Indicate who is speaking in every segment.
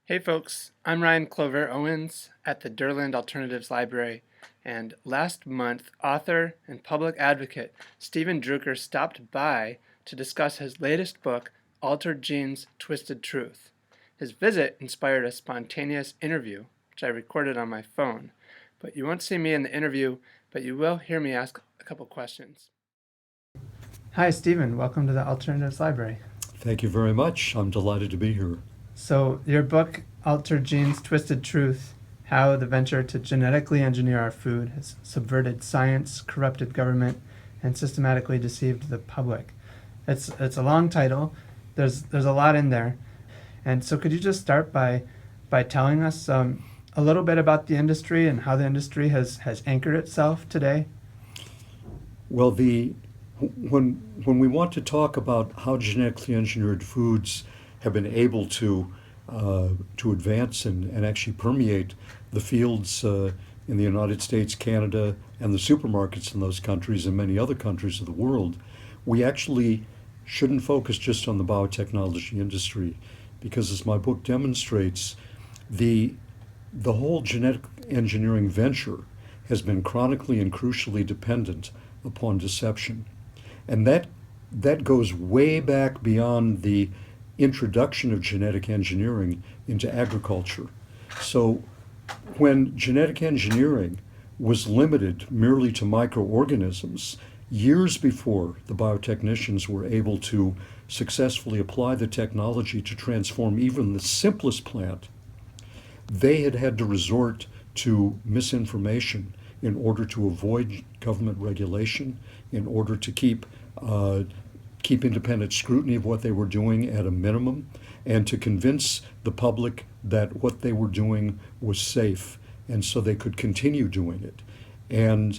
Speaker 1: Hey folks, I'm Ryan Clover Owens at the Durland Alternatives Library, and last month, author and public advocate Steven Druker stopped by to discuss his latest book, Altered Genes, Twisted Truth. His visit inspired a spontaneous interview, which I recorded on my phone, but you won't see me in the interview, but you will hear me ask a couple questions. Hi, Steven. Welcome to the Alternatives Library.
Speaker 2: Thank you very much. I'm delighted to be here.
Speaker 1: So, your book, Altered Genes, Twisted Truth, How the Venture to Genetically Engineer Our Food Has Subverted Science, Corrupted Government, and Systematically Deceived the Public. It's a long title. There's a lot in there. And so could you just start by telling us a little bit about the industry and how the industry has anchored itself today?
Speaker 2: Well, when we want to talk about how genetically engineered foods have been able to advance and actually permeate the fields in the United States, Canada, and the supermarkets in those countries and many other countries of the world, we actually shouldn't focus just on the biotechnology industry, because as my book demonstrates, the whole genetic engineering venture has been chronically and crucially dependent upon deception. And that goes way back beyond the introduction of genetic engineering into agriculture. So when genetic engineering was limited merely to microorganisms, years before the biotechnicians were able to successfully apply the technology to transform even the simplest plant, they had to resort to misinformation in order to avoid government regulation, in order to keep independent scrutiny of what they were doing at a minimum, and to convince the public that what they were doing was safe, and so they could continue doing it. And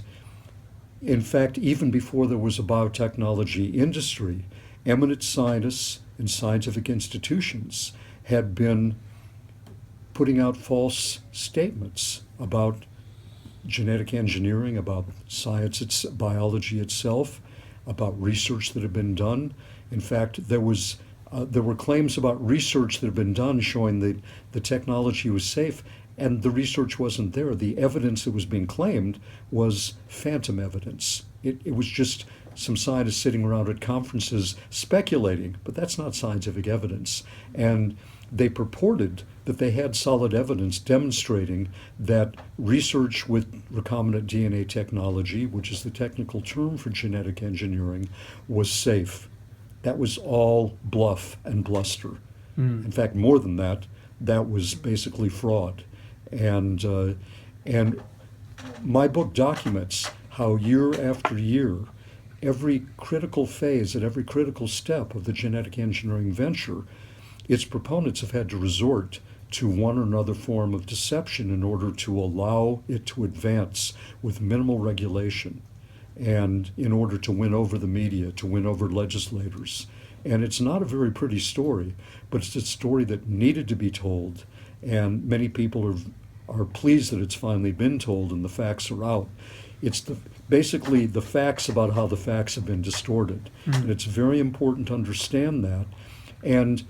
Speaker 2: in fact, even before there was a biotechnology industry, eminent scientists and scientific institutions had been putting out false statements about genetic engineering, about science, biology itself, about research that had been done. In fact, there were claims about research that had been done showing that the technology was safe, and the research wasn't there. The evidence that was being claimed was phantom evidence. It was just some scientists sitting around at conferences speculating, but that's not scientific evidence. And they purported that they had solid evidence demonstrating that research with recombinant DNA technology, which is the technical term for genetic engineering, was safe. That was all bluff and bluster. In fact, more than that, that was basically fraud. And my book documents how year after year, every critical phase at every critical step of the genetic engineering venture, its proponents have had to resort to one or another form of deception in order to allow it to advance with minimal regulation, and in order to win over the media, to win over legislators. And it's not a very pretty story, but it's a story that needed to be told, and many people are pleased that it's finally been told and the facts are out. It's basically the facts about how the facts have been distorted. And it's very important to understand that. And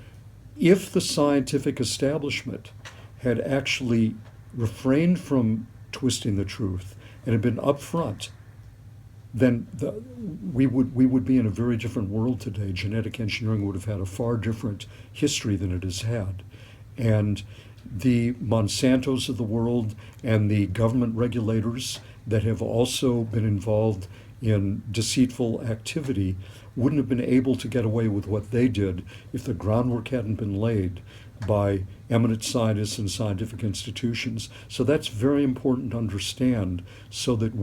Speaker 2: if the scientific establishment had actually refrained from twisting the truth and had been upfront, then we would be in a very different world today. Genetic engineering would have had a far different history than it has had. And the Monsantos of the world and the government regulators that have also been involved in deceitful activity wouldn't have been able to get away with what they did if the groundwork hadn't been laid by eminent scientists and scientific institutions. So that's very important to understand, so that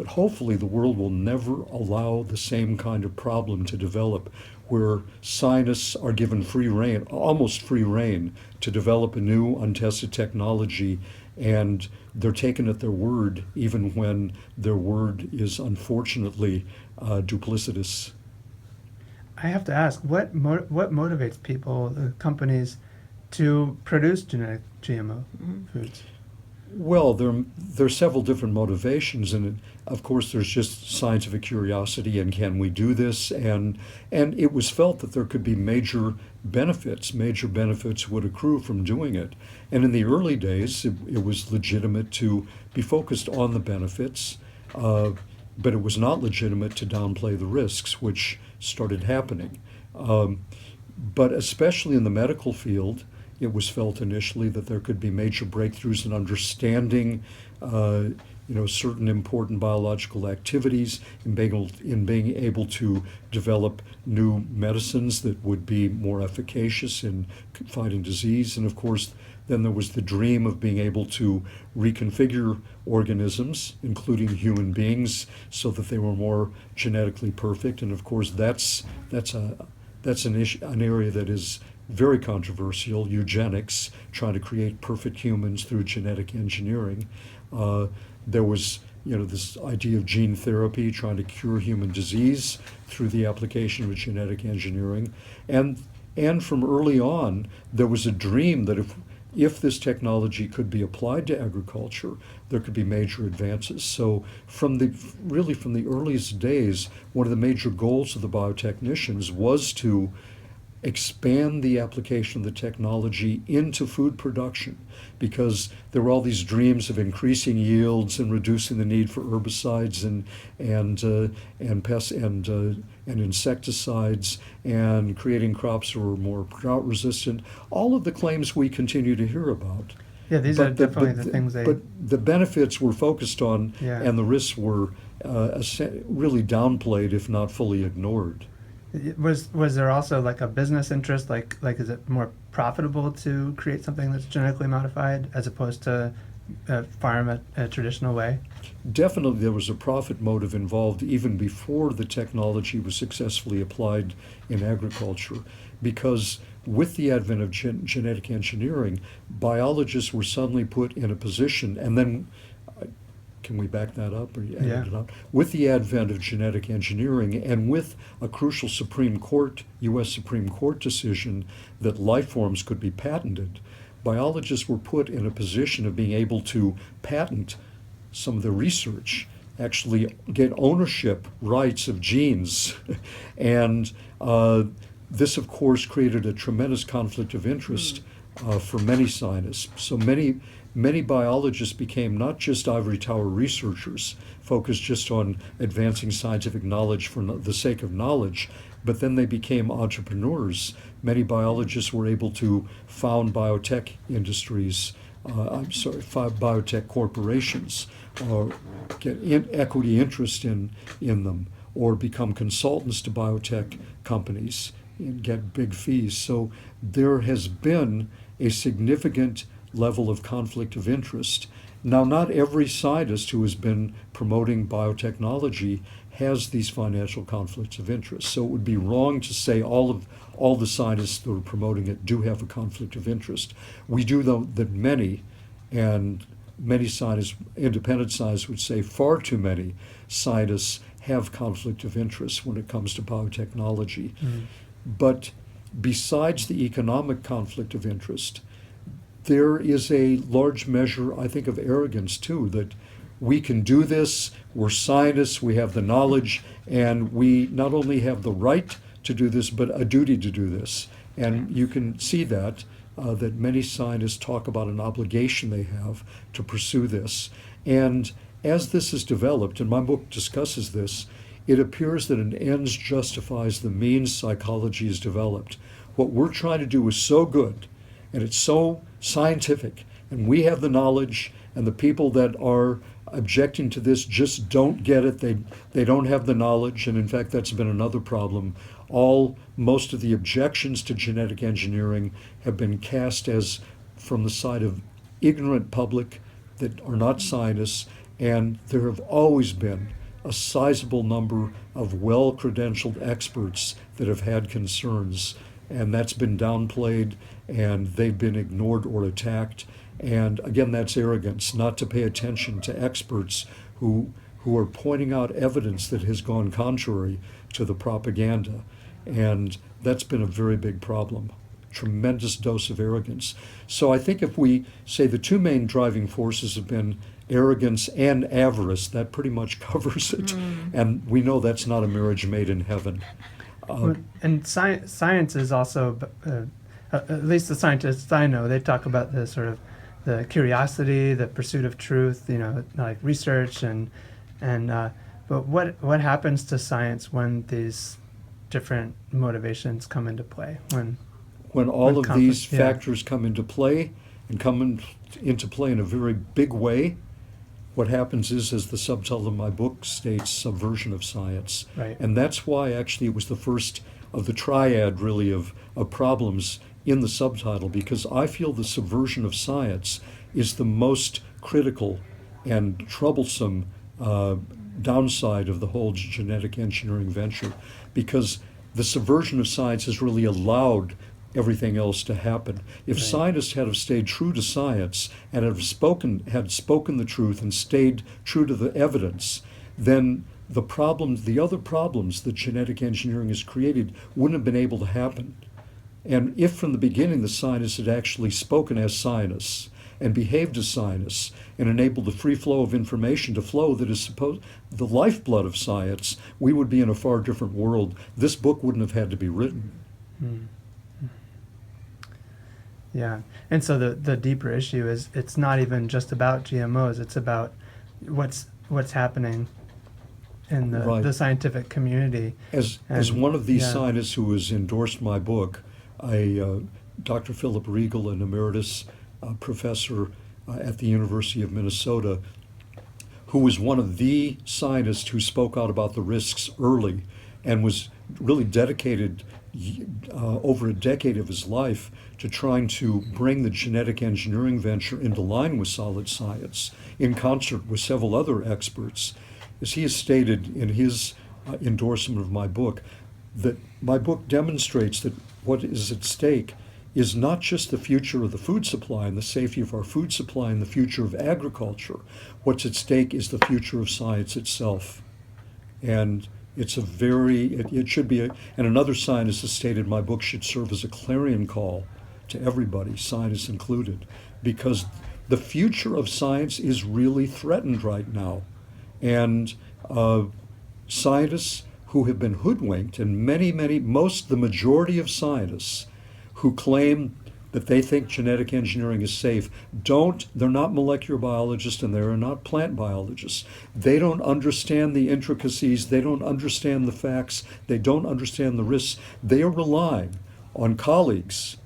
Speaker 2: hopefully the world will never allow the same kind of problem to develop, where scientists are given free rein, almost free rein, to develop a new untested technology, and they're taken at their word, even when their word is unfortunately duplicitous.
Speaker 1: I have to ask, what motivates people, companies, to produce genetic GMO foods?
Speaker 2: Well, there are several different motivations, and of course, there's just scientific curiosity and can we do this? And it was felt that there could be major benefits, major benefits would accrue from doing it. And in the early days, it was legitimate to be focused on the benefits, uh, but it was not legitimate to downplay the risks, which started happening. Um, but especially in the medical field, it was felt initially that there could be major breakthroughs in understanding, certain important biological activities, in being able to develop new medicines that would be more efficacious in fighting disease. And of course, then there was the dream of being able to reconfigure organisms, including human beings, so that they were more genetically perfect. And of course, that's an area that is very controversial, eugenics, trying to create perfect humans through genetic engineering. There was, this idea of gene therapy, trying to cure human disease through the application of genetic engineering. And from early on, there was a dream that if this technology could be applied to agriculture, there could be major advances. So from the earliest days, one of the major goals of the biotechnicians was to expand the application of the technology into food production, because there were all these dreams of increasing yields and reducing the need for herbicides and pests and insecticides, and creating crops that were more drought resistant. All of the claims we continue to hear about.
Speaker 1: Yeah, these are definitely the things they.
Speaker 2: But the benefits were focused on,
Speaker 1: Yeah.
Speaker 2: and the risks were really downplayed, if not fully ignored.
Speaker 1: Was there also like a business interest? Like is it more profitable to create something that's genetically modified as opposed to farm a traditional way?
Speaker 2: Definitely, there was a profit motive involved even before the technology was successfully applied in agriculture, because with the advent of genetic engineering, biologists were suddenly put in a position, and then can we back that up or edit it out? With the advent of genetic engineering and with a crucial U.S. Supreme Court decision that life forms could be patented, biologists were put in a position of being able to patent some of the research, actually get ownership rights of genes. And this, of course, created a tremendous conflict of interest for many scientists. So many biologists became not just ivory tower researchers, focused just on advancing scientific knowledge for the sake of knowledge, but then they became entrepreneurs. Many biologists were able to found biotech industries, biotech corporations, or get equity interest in them, or become consultants to biotech companies and get big fees. So there has been a significant level of conflict of interest. Now, not every scientist who has been promoting biotechnology has these financial conflicts of interest. So it would be wrong to say all the scientists that are promoting it do have a conflict of interest. We do know that many scientists, independent scientists would say far too many scientists have conflict of interest when it comes to biotechnology. But besides the economic conflict of interest, there is a large measure, I think, of arrogance too, that we can do this, we're scientists, we have the knowledge, and we not only have the right to do this, but a duty to do this. And you can see that many scientists talk about an obligation they have to pursue this. And as this is developed, and my book discusses this, it appears that an ends justifies the means psychology is developed. What we're trying to do is so good, and it's so scientific, and we have the knowledge, and the people that are objecting to this just don't get it. They don't have the knowledge, and in fact, that's been another problem. Most of the objections to genetic engineering have been cast as from the side of ignorant public that are not scientists, and there have always been a sizable number of well-credentialed experts that have had concerns, and that's been downplayed, and they've been ignored or attacked. And again, that's arrogance, not to pay attention to experts who are pointing out evidence that has gone contrary to the propaganda. And that's been a very big problem. Tremendous dose of arrogance. So I think if we say the two main driving forces have been arrogance and avarice, that pretty much covers it. And we know that's not a marriage made in heaven.
Speaker 1: And science is also, at least the scientists I know, they talk about the sort of the curiosity, the pursuit of truth, like research and but what happens to science when these different motivations come into play?
Speaker 2: When all of these
Speaker 1: yeah.
Speaker 2: factors come into play and into play in a very big way, what happens is, as the subtitle of my book states, subversion of science.
Speaker 1: Right.
Speaker 2: And that's why actually it was the first of the triad really of problems in the subtitle, because I feel the subversion of science is the most critical and troublesome downside of the whole genetic engineering venture, because the subversion of science has really allowed everything else to happen. If
Speaker 1: Right.
Speaker 2: scientists had have stayed true to science and had spoken the truth and stayed true to the evidence, then the other problems that genetic engineering has created wouldn't have been able to happen. And if from the beginning the scientists had actually spoken as scientists and behaved as scientists and enabled the free flow of information to flow that is supposed the lifeblood of science, we would be in a far different world. This book wouldn't have had to be written.
Speaker 1: Hmm. Yeah, and so the deeper issue is it's not even just about GMOs. It's about what's happening in
Speaker 2: Right.
Speaker 1: the scientific community.
Speaker 2: As
Speaker 1: And
Speaker 2: one of these
Speaker 1: yeah.
Speaker 2: scientists who has endorsed my book, Dr. Philip Riegel, an emeritus professor at the University of Minnesota, who was one of the scientists who spoke out about the risks early and was really dedicated over a decade of his life to trying to bring the genetic engineering venture into line with solid science in concert with several other experts. As he has stated in his endorsement of my book, that my book demonstrates that what is at stake is not just the future of the food supply and the safety of our food supply and the future of agriculture. What's at stake is the future of science itself. And it should be, and another scientist has stated my book should serve as a clarion call to everybody, scientists included, because the future of science is really threatened right now. And scientists who have been hoodwinked, and the majority of scientists who claim that they think genetic engineering is safe they're not molecular biologists and they're not plant biologists. They don't understand the intricacies, they don't understand the facts, they don't understand the risks. They are relying on colleagues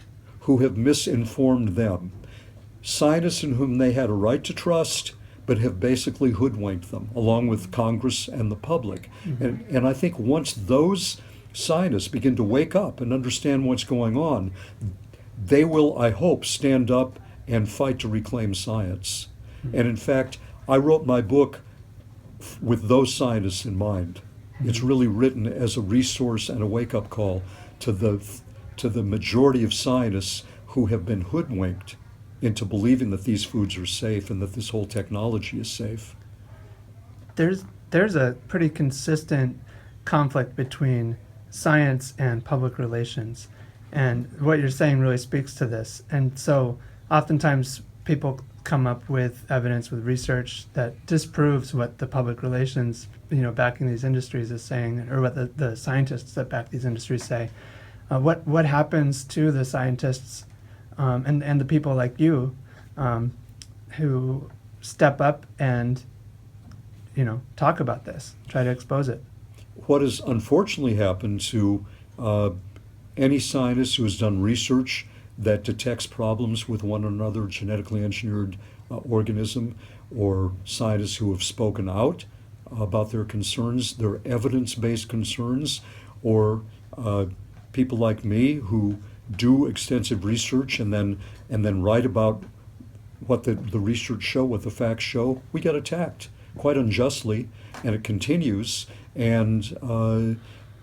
Speaker 2: who have misinformed them, scientists in whom they had a right to trust, but have basically hoodwinked them, along with Congress and the public.
Speaker 1: Mm-hmm.
Speaker 2: And I think once those scientists begin to wake up and understand what's going on, they will, I hope, stand up and fight to reclaim science.
Speaker 1: Mm-hmm.
Speaker 2: And in fact, I wrote my book with those scientists in mind.
Speaker 1: Mm-hmm.
Speaker 2: It's really written as a resource and a wake-up call to the majority of scientists who have been hoodwinked into believing that these foods are safe and that this whole technology is safe.
Speaker 1: There's a pretty consistent conflict between science and public relations, and what you're saying really speaks to this. And so oftentimes people come up with evidence, with research that disproves what the public relations backing these industries is saying, or what the scientists that back these industries say. What happens to the scientists and the people like you who step up and talk about this, try to expose it?
Speaker 2: What has unfortunately happened to any scientist who has done research that detects problems with one another genetically engineered organism, or scientists who have spoken out about their concerns, their evidence-based concerns, or people like me who do extensive research and then write about what the research show, what the facts show, we get attacked quite unjustly, and it continues. And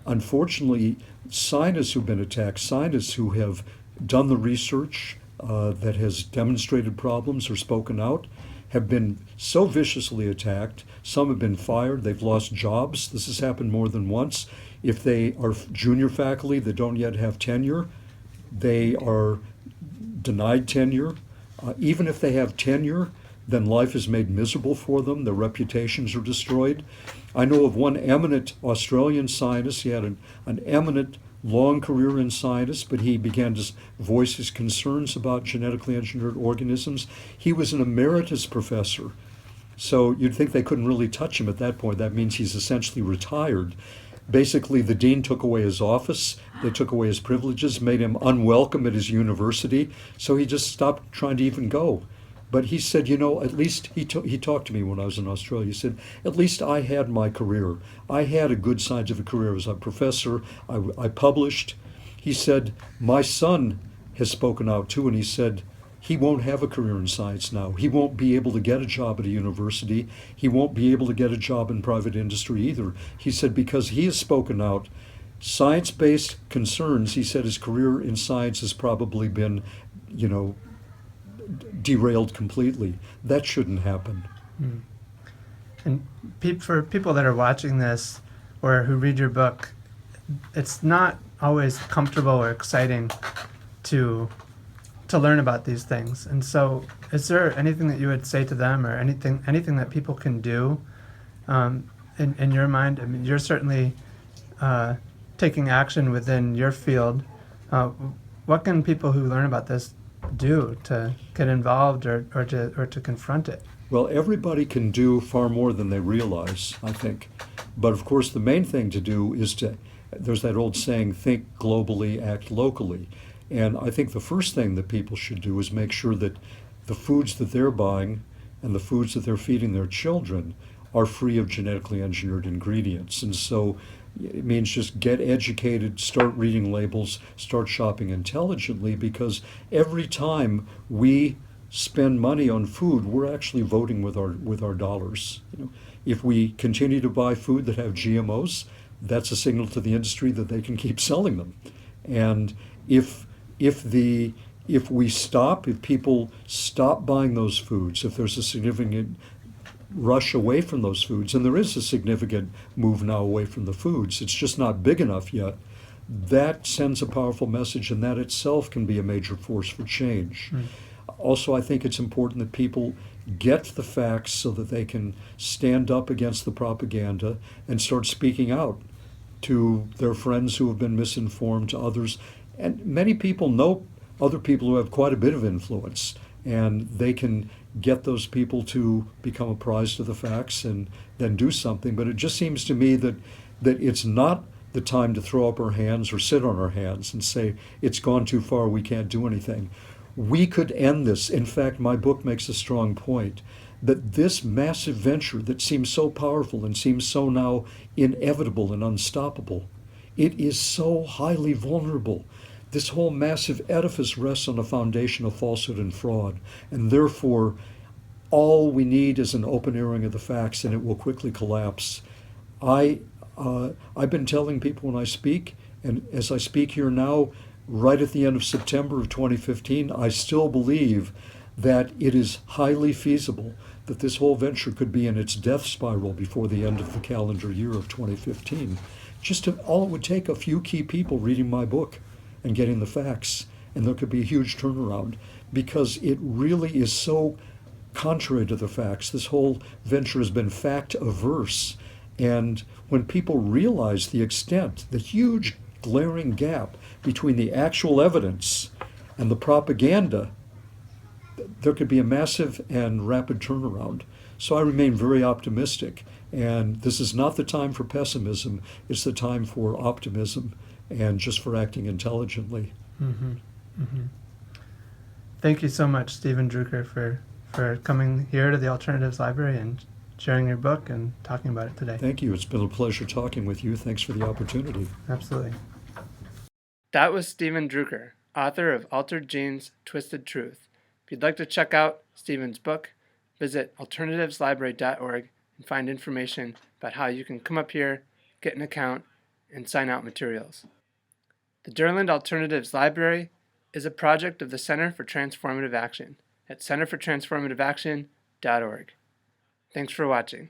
Speaker 2: unfortunately, scientists who've been attacked, scientists who have done the research that has demonstrated problems or spoken out, have been so viciously attacked. Some have been fired, they've lost jobs. This has happened more than once. If they are junior faculty that don't yet have tenure, they are denied tenure. Even if they have tenure, then life is made miserable for them. Their reputations are destroyed. I know of one eminent Australian scientist. He had an eminent long career in science, but he began to voice his concerns about genetically engineered organisms. He was an emeritus professor. So you'd think they couldn't really touch him at that point. That means he's essentially retired. Basically, the dean took away his office, they took away his privileges, made him unwelcome at his university, so he just stopped trying to even go. But he said, at least he talked to me when I was in Australia. He said, at least I had my career. I had a good scientific career as a professor. I published. He said, my son has spoken out too, and he said, he won't have a career in science now. He won't be able to get a job at a university. He won't be able to get a job in private industry either. He said because he has spoken out, science-based concerns, he said his career in science has probably been, derailed completely. That shouldn't happen.
Speaker 1: Mm. And for people that are watching this or who read your book, it's not always comfortable or exciting to learn about these things. And so is there anything that you would say to them or anything that people can do in your mind? I mean, you're certainly taking action within your field. What can people who learn about this do to get involved or to confront it?
Speaker 2: Well, everybody can do far more than they realize, I think. But of course, the main thing to do is there's that old saying, think globally, act locally. And I think the first thing that people should do is make sure that the foods that they're buying and the foods that they're feeding their children are free of genetically engineered ingredients. And so it means just get educated, start reading labels, start shopping intelligently, because every time we spend money on food, we're actually voting with our dollars. If we continue to buy food that have GMOs, that's a signal to the industry that they can keep selling them. And if people stop buying those foods, if there's a significant rush away from those foods, and there is a significant move now away from the foods, it's just not big enough yet, that sends a powerful message, and that itself can be a major force for change. Mm. Also, I think it's important that people get the facts so that they can stand up against the propaganda and start speaking out to their friends who have been misinformed, to others. And many people know other people who have quite a bit of influence, and they can get those people to become apprised of the facts and then do something. But it just seems to me that it's not the time to throw up our hands or sit on our hands and say, it's gone too far, we can't do anything. We could end this. In fact, my book makes a strong point that this massive venture that seems so powerful and seems so now inevitable and unstoppable, it is so highly vulnerable. This whole massive edifice rests on a foundation of falsehood and fraud, and therefore all we need is an open airing of the facts, and it will quickly collapse. I've been telling people when I speak, and as I speak here now, right at the end of September of 2015, I still believe that it is highly feasible that this whole venture could be in its death spiral before the end of the calendar year of 2015. All it would take a few key people reading my book and getting the facts, and there could be a huge turnaround, because it really is so contrary to the facts. This whole venture has been fact averse, and when people realize the extent, the huge glaring gap between the actual evidence and the propaganda, there could be a massive and rapid turnaround. So I remain very optimistic, and this is not the time for pessimism, it's the time for optimism and just for acting intelligently.
Speaker 1: Mm-hmm. Mm-hmm. Thank you so much, Steven Druker, for coming here to the Alternatives Library and sharing your book and talking about it today.
Speaker 2: Thank you. It's been a pleasure talking with you. Thanks for the opportunity.
Speaker 1: Absolutely. That was Steven Druker, author of Altered Genes, Twisted Truth. If you'd like to check out Steven's book, visit alternativeslibrary.org and find information about how you can come up here, get an account, and sign out materials. The Durland Alternatives Library is a project of the Center for Transformative Action at centerfortransformativeaction.org. Thanks for watching.